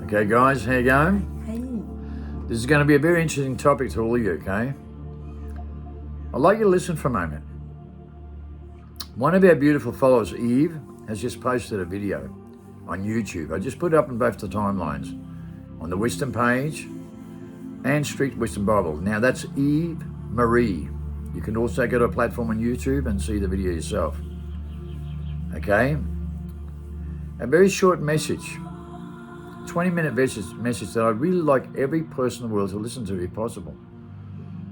Okay, guys, how you going? Hey. This is going to be a very interesting topic to all of you, okay? I'd like you to listen for a moment. One of our beautiful followers, Eve, has just posted a video on YouTube. I just put it up on both the timelines, on the Wisdom page and Street Wisdom Bible. Now, that's Eve Marie. You can also go to a platform on YouTube and see the video yourself. Okay? A very short message, 20-minute message that I'd really like every person in the world to listen to if possible.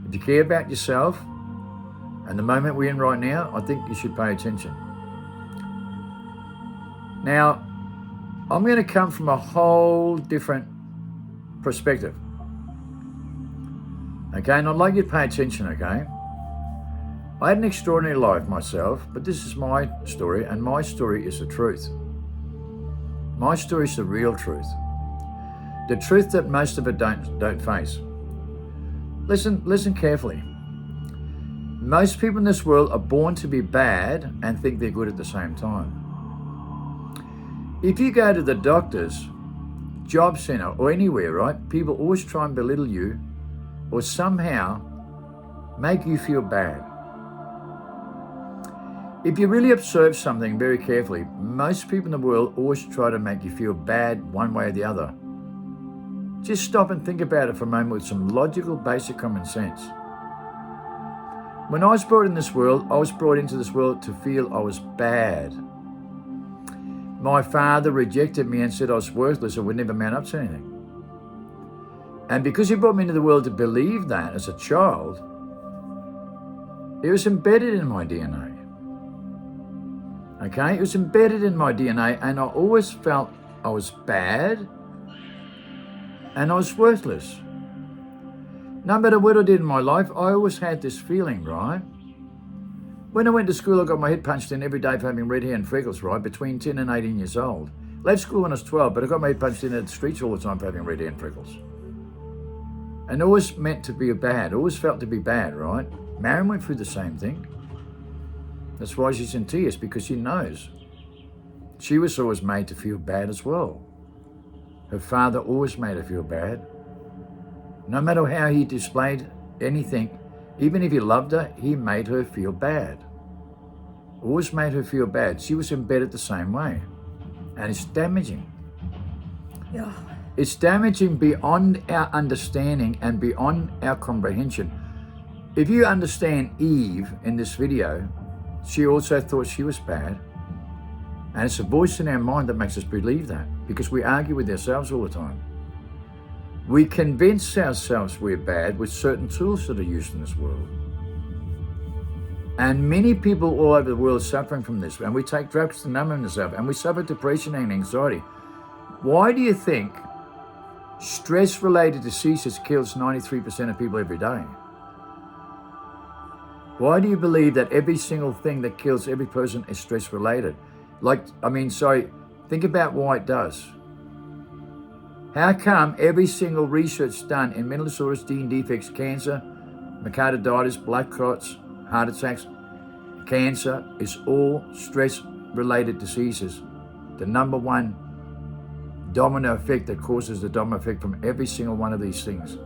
If you care about yourself and the moment we're in right now, I think you should pay attention. Now, I'm going to come from a whole different perspective. Okay, and I'd like you to pay attention, okay? I had an extraordinary life myself, but this is my story, and my story is the truth. My story is the real truth. The truth that most of it don't face. Listen carefully. Most people in this world are born to be bad and think they're good at the same time. If you go to the doctor's, job center, or anywhere, right, people always try and belittle you or somehow make you feel bad. If you really observe something very carefully, most people in the world always try to make you feel bad one way or the other. Just stop and think about it for a moment with some logical, basic common sense. When I was brought in this world, I was brought into this world to feel I was bad. My father rejected me and said I was worthless, I would never mount up to anything. And because he brought me into the world to believe that as a child, it was embedded in my DNA. Okay, it was embedded in my DNA, and I always felt I was bad and I was worthless. No matter what I did in my life, I always had this feeling, right? When I went to school, I got my head punched in every day for having red hair and freckles, right, between 10 and 18 years old. Left school when I was 12, but I got my head punched in at the streets all the time for having red hair and freckles. And always meant to be bad, always felt to be bad, right? Marion went through the same thing. That's why she's in tears, because she knows. She was always made to feel bad as well. Her father always made her feel bad. No matter how he displayed anything, even if he loved her, he made her feel bad. Always made her feel bad. She was embedded the same way. And it's damaging. Yeah. It's damaging beyond our understanding and beyond our comprehension. If you understand Eve in this video, she also thought she was bad. And it's a voice in our mind that makes us believe that, because we argue with ourselves all the time. We convince ourselves we're bad with certain tools that are used in this world. And many people all over the world are suffering from this, and we take drugs to numb themselves, and we suffer depression and anxiety. Why do you think stress-related diseases kills 93% of people every day? Why do you believe that every single thing that kills every person is stress-related? Think about why it does. How come every single research done in mental disorders, gene defects, cancer, myocarditis, blood clots, heart attacks, cancer is all stress-related diseases? The number one domino effect that causes the domino effect from every single one of these things.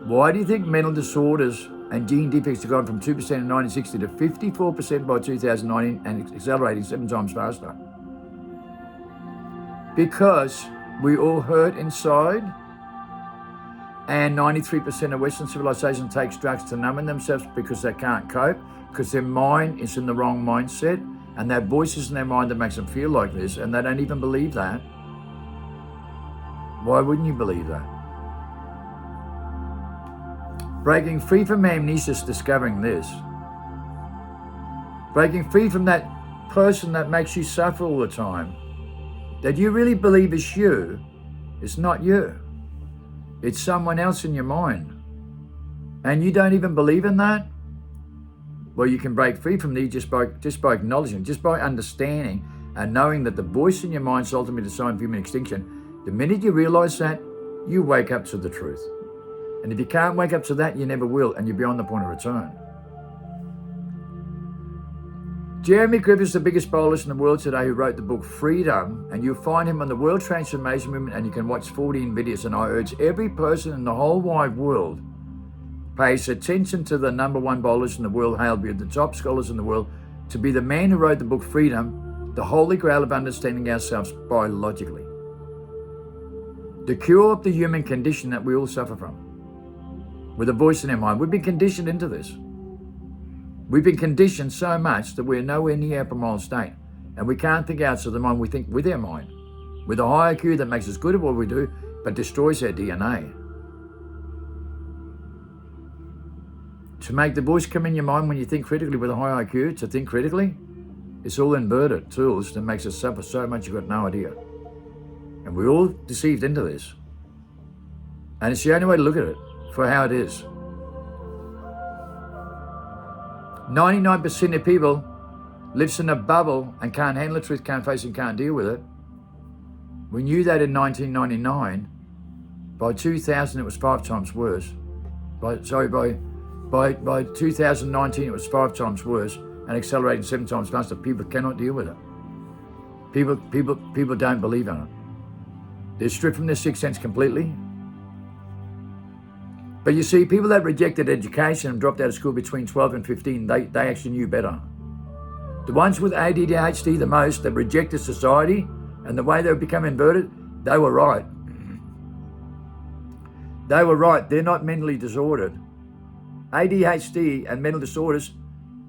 Why do you think mental disorders and gene defects have gone from 2% in 1960 to 54% by 2019 and accelerating 7 times faster? Because we all hurt inside, and 93% of Western civilization takes drugs to numb themselves because they can't cope, because their mind is in the wrong mindset, and they have voices in their mind that makes them feel like this, and they don't even believe that. Why wouldn't you believe that? Breaking free from amnesia is discovering this. Breaking free from that person that makes you suffer all the time, that you really believe is you. It's not you. It's someone else in your mind. And you don't even believe in that? Well, you can break free from these just by acknowledging, just by understanding and knowing that the voice in your mind is ultimately the sign of human extinction. The minute you realize that, you wake up to the truth. And if you can't wake up to that, you never will, and you're beyond the point of return. Jeremy Griffiths, the biggest bowlist in the world today, who wrote the book Freedom, and you'll find him on the World Transformation Movement, and you can watch 14 videos. And I urge every person in the whole wide world pays attention to the #1 bowlers in the world, hailed by the top scholars in the world, to be the man who wrote the book Freedom, the holy grail of understanding ourselves biologically. The cure of the human condition that we all suffer from. With a voice in our mind. We've been conditioned into this. We've been conditioned so much that we're nowhere near our primal state. And we can't think outside the mind, we think with our mind. With a high IQ that makes us good at what we do, but destroys our DNA. To make the voice come in your mind when you think critically with a high IQ, to think critically, it's all inverted tools that makes us suffer so much you've got no idea. And we're all deceived into this. And it's the only way to look at it for how it is. 99% of people lives in a bubble and can't handle the truth, can't face it, can't deal with it. We knew that in 1999. By 2000 it was 5 times worse. By 2019 it was 5 times worse and accelerating 7 times faster. People cannot deal with it. People don't believe in it. They're stripped from their sixth sense completely. But you see, people that rejected education and dropped out of school between 12 and 15, they actually knew better. The ones with ADHD the most, that rejected society and the way they become inverted, they were right. They were right. They're not mentally disordered. ADHD and mental disorders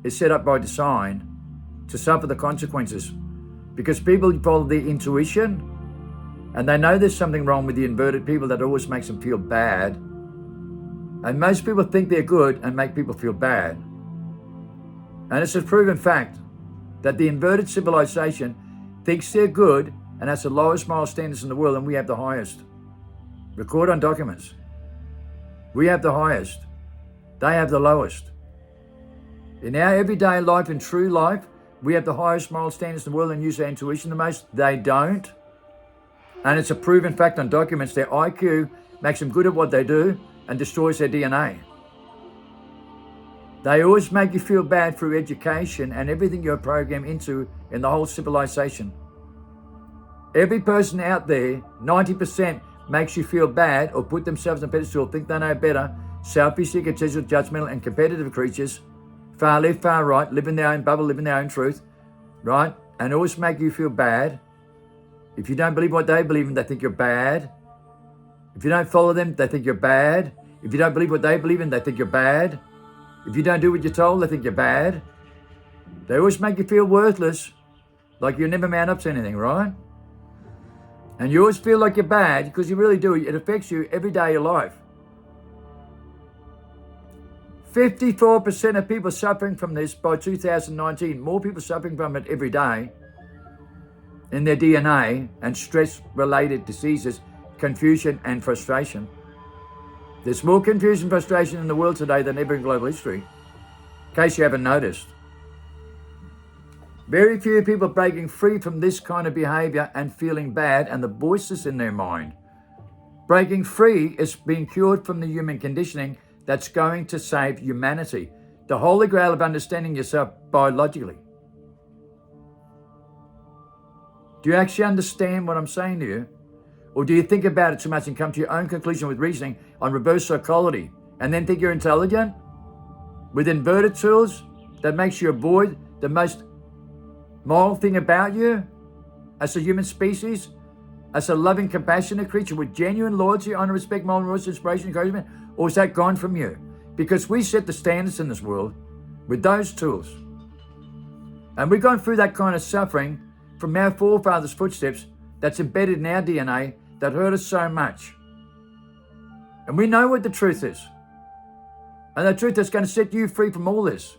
is set up by design to suffer the consequences because people follow their intuition and they know there's something wrong with the inverted people that always makes them feel bad. And most people think they're good and make people feel bad. And it's a proven fact that the inverted civilization thinks they're good and has the lowest moral standards in the world, and we have the highest. Record on documents. We have the highest. They have the lowest. In our everyday life and true life, we have the highest moral standards in the world and use our intuition the most. They don't. And it's a proven fact on documents. Their IQ makes them good at what they do and destroys their DNA. They always make you feel bad through education and everything you're programmed into in the whole civilization. Every person out there, 90% makes you feel bad or put themselves on a pedestal, think they know better, selfish, egotistical, judgmental and competitive creatures, far left, far right, live in their own bubble, live in their own truth, right? And always make you feel bad. If you don't believe what they believe in, they think you're bad. If you don't follow them, they think you're bad. If you don't believe what they believe in, they think you're bad. If you don't do what you're told, they think you're bad. They always make you feel worthless, like you never mount up to anything, right? And you always feel like you're bad because you really do. It affects you every day of your life. 54% of people suffering from this by 2019, more people suffering from it every day in their DNA, and stress-related diseases, confusion and frustration. There's more confusion and frustration in the world today than ever in global history, in case you haven't noticed. Very few people breaking free from this kind of behavior and feeling bad and the voices in their mind. Breaking free is being cured from the human conditioning that's going to save humanity. The holy grail of understanding yourself biologically. Do you actually understand what I'm saying to you? Or do you think about it too much and come to your own conclusion with reasoning on reverse psychology and then think you're intelligent? With inverted tools that makes you avoid the most moral thing about you as a human species, as a loving, compassionate creature with genuine loyalty, honor, respect, moral rules, inspiration, encouragement? Or is that gone from you? Because we set the standards in this world with those tools. And we've gone through that kind of suffering from our forefathers' footsteps that's embedded in our DNA that hurt us so much. And we know what the truth is. And the truth is going to set you free from all this.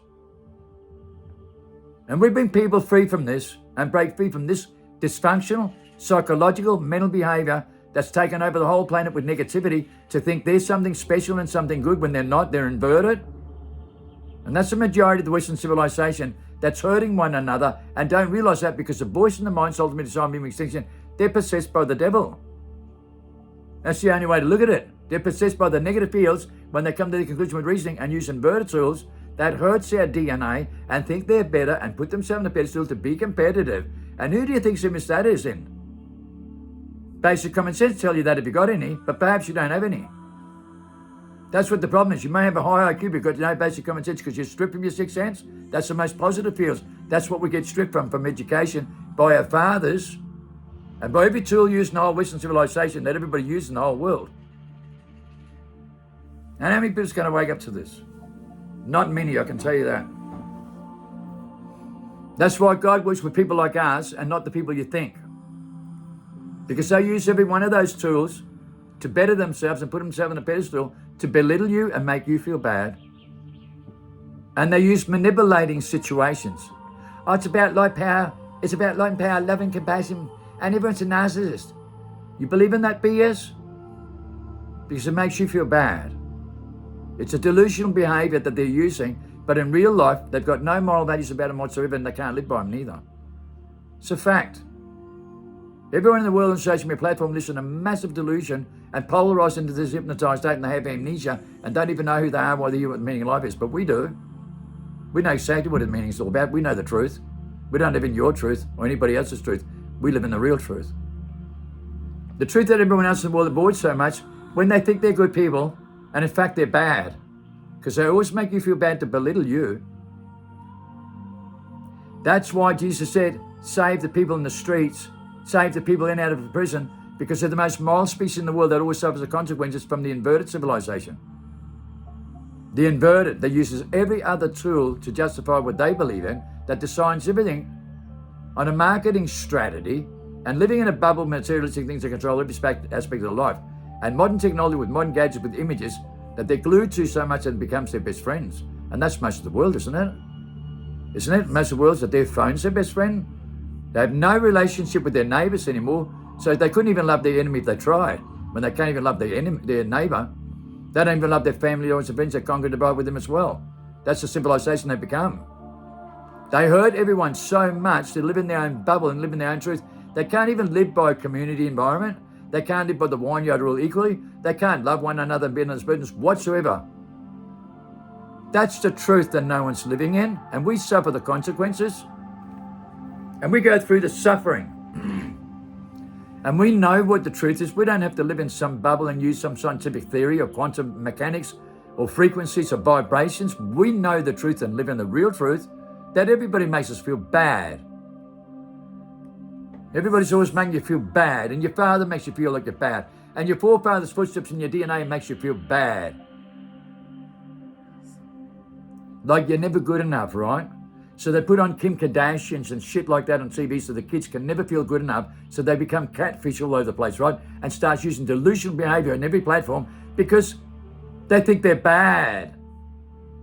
And we bring people free from this and break free from this dysfunctional, psychological, mental behavior that's taken over the whole planet with negativity to think there's something special and something good when they're not, they're inverted. And that's the majority of the Western civilization that's hurting one another and don't realize that because the voice in the mind's ultimate design being extinction, they're possessed by the devil. That's the only way to look at it. They're possessed by the negative fields when they come to the conclusion with reasoning and use inverted tools that hurts our DNA and think they're better and put themselves on a pedestal to be competitive. And who do you think Simmons that is in? Basic common sense tell you that if you got any, but perhaps you don't have any. That's what the problem is. You may have a high IQ, but you've got no basic common sense because you're stripped from your sixth sense. That's the most positive fields. That's what we get stripped from education by our fathers and by every tool used in the whole Western civilization that everybody uses in the whole world. And how many people's going to wake up to this? Not many, I can tell you that. That's why God works with people like us and not the people you think. Because they use every one of those tools to better themselves and put themselves on a pedestal to belittle you and make you feel bad. And they use manipulating situations. Oh, it's about light power. It's about light and power, love and compassion, and everyone's a narcissist. You believe in that BS? Because it makes you feel bad. It's a delusional behavior that they're using, but in real life, they've got no moral values about them whatsoever, and they can't live by them neither. It's a fact. Everyone in the world on social media platform lives in a massive delusion and polarized into this hypnotized state, and they have amnesia and don't even know who they are, why they're here, what the meaning of life is. But we do. We know exactly what the meaning is all about. We know the truth. We don't live in your truth or anybody else's truth. We live in the real truth. The truth that everyone else in the world avoids so much when they think they're good people, and in fact they're bad, because they always make you feel bad to belittle you. That's why Jesus said, save the people in the streets, save the people in and out of prison, because they're the most moral species in the world that always suffers the consequences from the inverted civilization. The inverted, that uses every other tool to justify what they believe in, that designs everything on a marketing strategy and living in a bubble of materialistic things that control every aspect of life. And modern technology with modern gadgets with images that they're glued to so much that it becomes their best friends. And that's most of the world, isn't it? Isn't it? Most of the world, that their phone's their best friend. They have no relationship with their neighbours anymore, so they couldn't even love their enemy if they tried. When they can't even love their neighbour, they don't even love their family or friends that conquer and divide with them as well. That's the civilization they've become. They hurt everyone so much they live in their own bubble and live in their own truth. They can't even live by a community environment. They can't live by the vineyard rule equally. They can't love one another and be in this business whatsoever. That's the truth that no one's living in, and we suffer the consequences. And we go through the suffering. And we know what the truth is. We don't have to live in some bubble and use some scientific theory or quantum mechanics or frequencies or vibrations. We know the truth and live in the real truth that everybody makes us feel bad. Everybody's always making you feel bad, and your father makes you feel like you're bad, and your forefathers' footsteps in your DNA makes you feel bad. Like you're never good enough, right? So they put on Kim Kardashians and shit like that on TV so the kids can never feel good enough, so they become catfish all over the place, right? And start using delusional behavior on every platform because they think they're bad.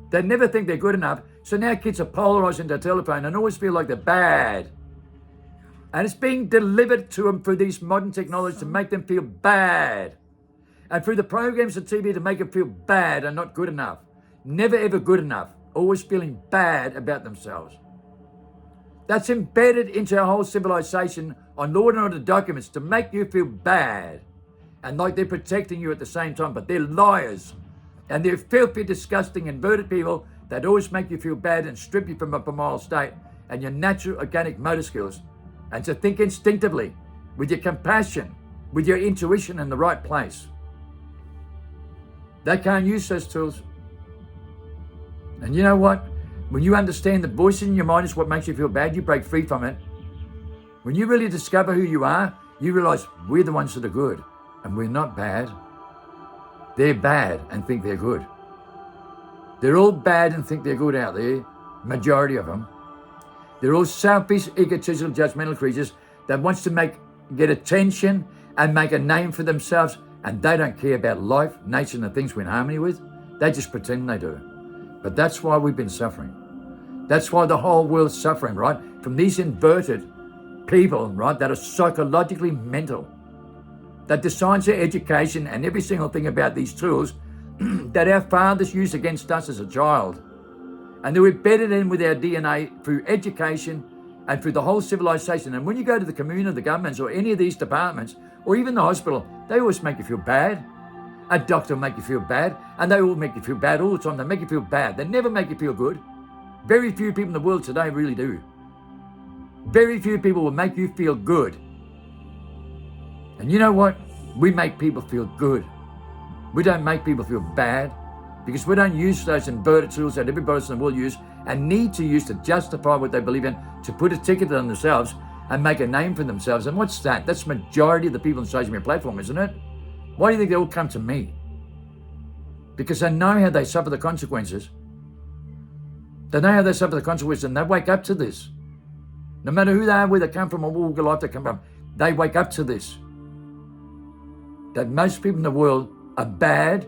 They never think they're good enough, so now kids are polarized into a telephone and always feel like they're bad. And it's being delivered to them through these modern technologies to make them feel bad. And through the programs on TV to make them feel bad and not good enough. Never ever good enough. Always feeling bad about themselves. That's embedded into our whole civilization on law and order documents to make you feel bad. And like they're protecting you at the same time, but they're liars. And they're filthy, disgusting, inverted people that always make you feel bad and strip you from a moral state and your natural organic motor skills. And to think instinctively, with your compassion, with your intuition in the right place. They can't use those tools. And you know what? When you understand the voice in your mind is what makes you feel bad, you break free from it. When you really discover who you are, you realize we're the ones that are good. And we're not bad. They're bad and think they're good. They're all bad and think they're good out there, majority of them. They're all selfish, egotistical, judgmental creatures that wants to get attention and make a name for themselves, and they don't care about life, nature, and the things we're in harmony with. They just pretend they do. But that's why we've been suffering. That's why the whole world's suffering, right? From these inverted people, right, that are psychologically mental, that designs their education and every single thing about these tools that our fathers used against us as a child. And they're embedded in with our DNA through education and through the whole civilization. And when you go to the commune of the governments or any of these departments, or even the hospital, they always make you feel bad. A doctor will make you feel bad, and they all make you feel bad all the time. They make you feel bad. They never make you feel good. Very few people in the world today really do. Very few people will make you feel good. And you know what? We make people feel good. We don't make people feel bad, because we don't use those inverted tools that everybody else in the world use and need to use to justify what they believe in, to put a ticket on themselves and make a name for themselves. And what's that? That's the majority of the people on the social media platform, isn't it? Why do you think they all come to me? Because they know how they suffer the consequences. They know how they suffer the consequences, and they wake up to this. No matter who they are, where they come from, or what walk of life they come from, they wake up to this. That most people in the world are bad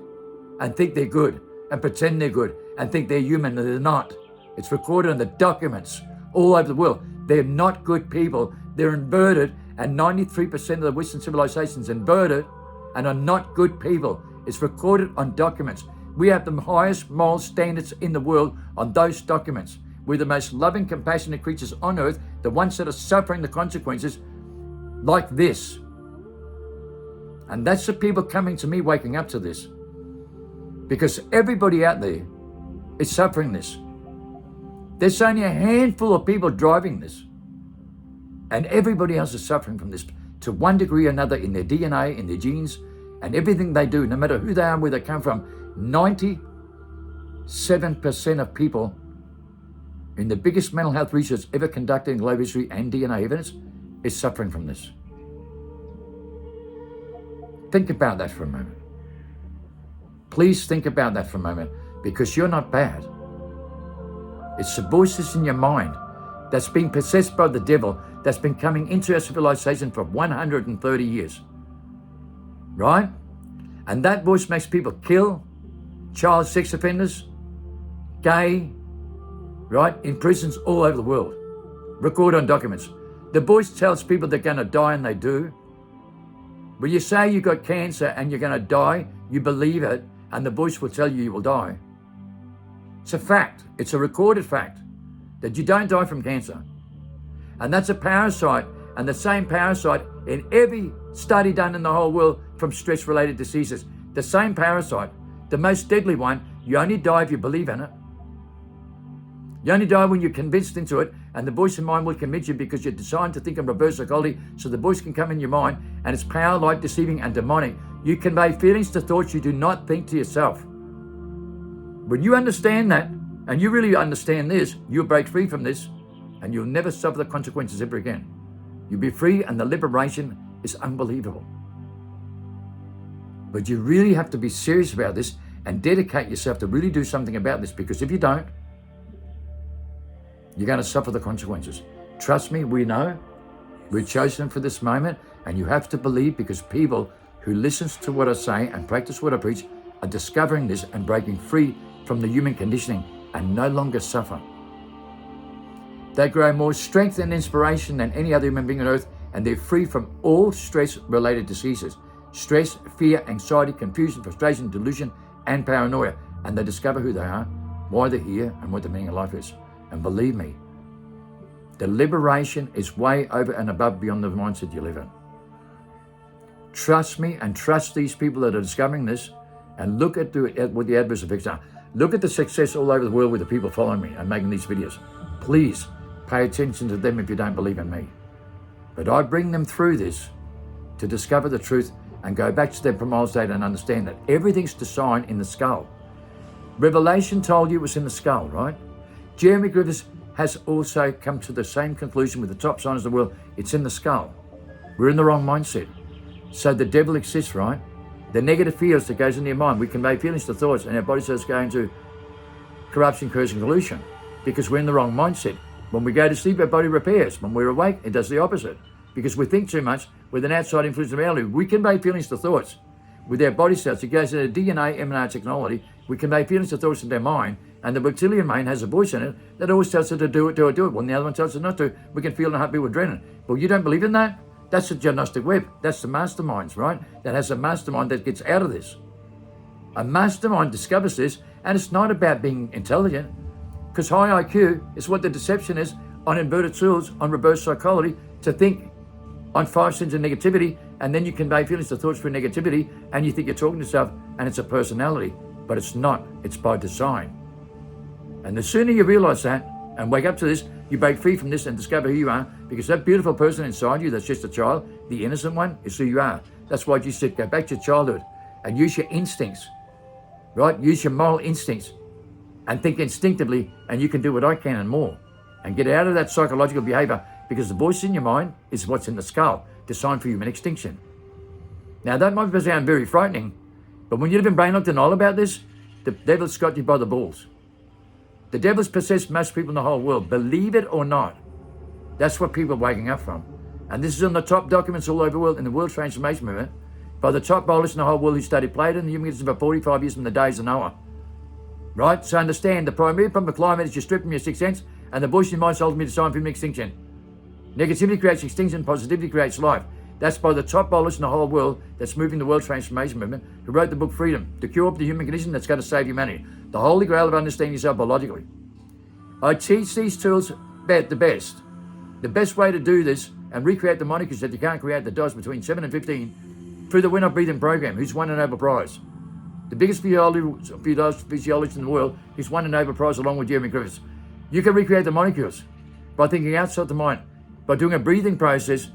and think they're good and pretend they're good and think they're human, and they're not. It's recorded in the documents all over the world. They're not good people. They're inverted, and 93% of the Western civilization's inverted and are not good people. It's recorded on documents. We have the highest moral standards in the world on those documents. We're the most loving, compassionate creatures on earth, the ones that are suffering the consequences like this. And that's the people coming to me, waking up to this. Because everybody out there is suffering this. There's only a handful of people driving this. And everybody else is suffering from this to one degree or another, in their DNA, in their genes, and everything they do, no matter who they are, where they come from. 97% of people in the biggest mental health research ever conducted in global history and DNA evidence is suffering from this. Think about that for a moment. Please think about that for a moment, because you're not bad. It's the voices in your mind that's been possessed by the devil, that's been coming into our civilization for 130 years. Right? And that voice makes people kill child sex offenders, gay, right, in prisons all over the world. Record on documents. The voice tells people they're going to die, and they do. When you say you got cancer and you're going to die, you believe it, and the voice will tell you you will die. It's a fact. It's a recorded fact that you don't die from cancer. And that's a parasite, and the same parasite in every study done in the whole world from stress-related diseases. The same parasite, the most deadly one, you only die if you believe in it. You only die when you're convinced into it, and the voice in mind will convince you, because you're designed to think in reverse psychology, so the voice can come in your mind, and it's power, light, deceiving, and demonic. You convey feelings to thoughts you do not think to yourself. When you understand that, and you really understand this, you'll break free from this, and you'll never suffer the consequences ever again. You'll be free, and the liberation is unbelievable. But you really have to be serious about this and dedicate yourself to really do something about this, because if you don't, you're going to suffer the consequences. Trust me, we know. We're chosen for this moment, and you have to believe, because people who listen to what I say and practice what I preach are discovering this and breaking free from the human conditioning and no longer suffer. They grow more strength and inspiration than any other human being on earth, and they're free from all stress-related diseases. Stress, fear, anxiety, confusion, frustration, delusion, and paranoia. And they discover who they are, why they're here, and what the meaning of life is. And believe me, the liberation is way over and above beyond the mindset you live in. Trust me, and trust these people that are discovering this, and look at what the adverse effects are. Look at the success all over the world with the people following me and making these videos. Please pay attention to them if you don't believe in me. But I bring them through this to discover the truth and go back to their primal state and understand that everything's designed in the skull. Revelation told you it was in the skull, right? Jeremy Griffiths has also come to the same conclusion with the top scientists of the world. It's in the skull. We're in the wrong mindset. So the devil exists, right? The negative fears that goes in your mind, we convey feelings to thoughts, and our body starts going to corruption, curse, and collusion, because we're in the wrong mindset. When we go to sleep, our body repairs. When we're awake, it does the opposite, because we think too much with an outside influence of reality. We convey feelings to thoughts with our body cells. It goes into DNA, mRNA technology. We convey feelings to thoughts in their mind, and the reptilian mind has a voice in it that always tells us to do it, do it, do it. When the other one tells us not to, we can feel in a heartbeat with adrenaline. Well, you don't believe in that? That's the gnostic web. That's the masterminds, right? That has a mastermind that gets out of this. A mastermind discovers this, and it's not about being intelligent, because high IQ is what the deception is on inverted tools, on reverse psychology, to think on 5 sins of negativity and then you convey feelings to thoughts through negativity, and you think you're talking to yourself, and it's a personality, but it's not. It's by design. And the sooner you realize that and wake up to this, you break free from this and discover who you are, because that beautiful person inside you that's just a child, the innocent one, is who you are. That's why you said go back to childhood and use your instincts, right? Use your moral instincts and think instinctively, and you can do what I can and more. And get out of that psychological behavior, because the voice in your mind is what's in the skull, designed for human extinction. Now, that might sound very frightening, but when you live in brain-locked denial about this, the devil's got you by the balls. The devil's possessed most people in the whole world, believe it or not. That's what people are waking up from. And this is on the top documents all over the world in the World Transformation Movement by the top biologists in the whole world who studied Plato and the human condition for 45 years from the days of Noah. Right? So understand, the primary problem of climate is you're stripped from your sixth sense, and the voice in your mind is ultimately designed for human extinction. Negativity creates extinction, positivity creates life. That's by the top biologists in the whole world that's moving the World Transformation Movement, who wrote the book Freedom, to cure up the human condition that's going to save humanity. The holy grail of understanding yourself biologically. I teach these tools the best. The best way to do this and recreate the monikers that you can't create that does between 7 and 15 through the We're Not Breathing program, who's won a Nobel Prize. The biggest physiologist in the world who's won a Nobel Prize along with Jeremy Griffiths. You can recreate the molecules by thinking outside the mind, by doing a breathing process,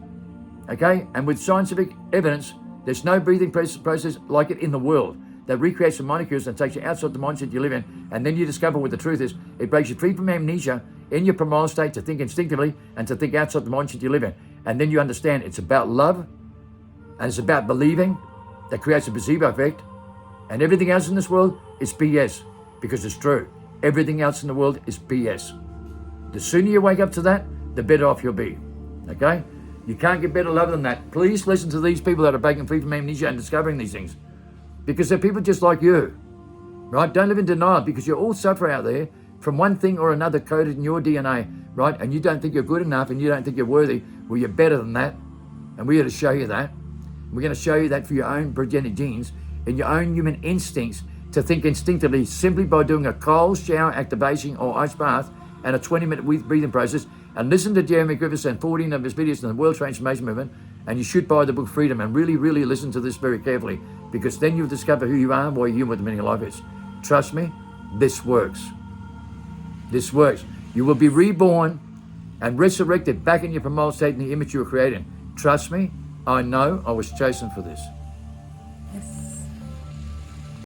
okay? And with scientific evidence, there's no breathing process like it in the world that recreates the molecules and takes you outside the mindset you live in, and then you discover what the truth is. It breaks you free from amnesia in your primal state to think instinctively and to think outside the mindset you live in. And then you understand it's about love, and it's about believing that creates a placebo effect, and everything else in this world is BS, because it's true. Everything else in the world is BS. The sooner you wake up to that, the better off you'll be, okay? You can't get better love than that. Please listen to these people that are breaking free from amnesia and discovering these things, because they're people just like you, right? Don't live in denial, because you all suffer out there from one thing or another coded in your DNA, right? And you don't think you're good enough and you don't think you're worthy. Well, you're better than that, and we're here to show you that. We're going to show you that for your own progenitor genes and your own human instincts to think instinctively simply by doing a cold shower activation or ice bath and a 20-minute breathing process. And listen to Jeremy Griffiths and 14 of his videos in the World Transformation Movement, and you should buy the book Freedom and really, really listen to this very carefully, because then you'll discover who you are and why you're human, what the meaning of life is. Trust me, this works. This works. You will be reborn and resurrected back in your primal state in the image you were created in. Trust me, I know I was chosen for this.